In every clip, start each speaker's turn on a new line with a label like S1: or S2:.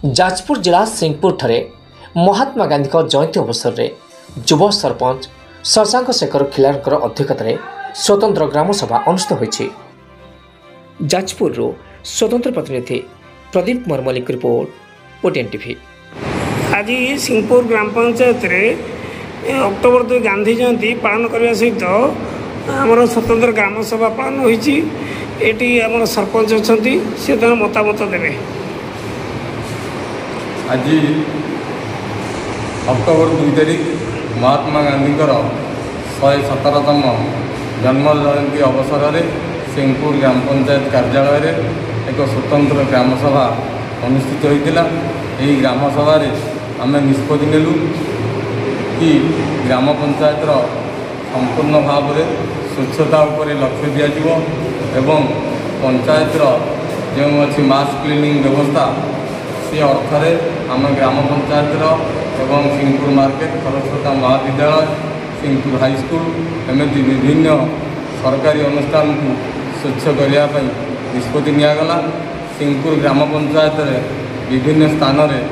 S1: जाजपुर जिला सिंहपुर ठारे महात्मा गांधी जयंती अवसर में युव सरपंच शशांक शेखर खिलार अध्यक्षतार स्वतंत्र ग्राम सभा अनुष्ठित होईछि। जाजपुर स्वतंत्र प्रतिनिधि प्रदीप मरमलिक रिपोर्ट ओटीएन टीवी।
S2: आज सिंहपुर ग्राम पंचायत अक्टोबर 2 गांधी जयंती पालन करने सहित आमर स्वतंत्र ग्राम सभा पालन होईछि। एटी आमर सरपंच अछंती से तार मतामत देवे।
S3: आज अक्टोबर 2 तारीख महात्मा गांधी 117तम जन्म जयंती अवसर में सिंहपुर ग्राम पंचायत कार्यालय एक स्वतंत्र ग्राम सभा अनुष्ठित होता। यही ग्राम सभा आम निष्पत्ति नेलु कि ग्राम पंचायत संपूर्ण भाव में स्वच्छता उपर लक्ष्य दिज्व एवं पंचायत जो अच्छी मास क्लीनिंग व्यवस्था से अर्थ आम ग्राम पंचायत एवं सिंहपुर मार्केट खरस्रोता महाविद्यालय सिंहपुर हाईस्कूल एमती विभिन्न सरकारी अनुष्ठान को स्वच्छ करने निष्पत्ति निगला। सिंहपुर ग्राम पंचायत विभिन्न स्थान में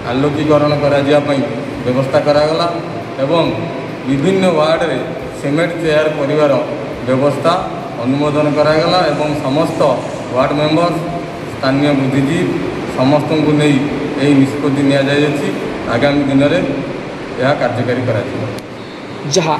S3: आलोकीकरण कराई व्यवस्था करागला एवं विभिन्न वार्ड में सीमेंट चेयर परिवार व्यवस्था अनुमोदन करागला एवं समस्त वार्ड मेंबर स्थानीय बुद्धिजीवी समस्त को नहीं यही निष्पत्ति नि आगामी दिन में यह कार्यकारी करा
S1: जहाँ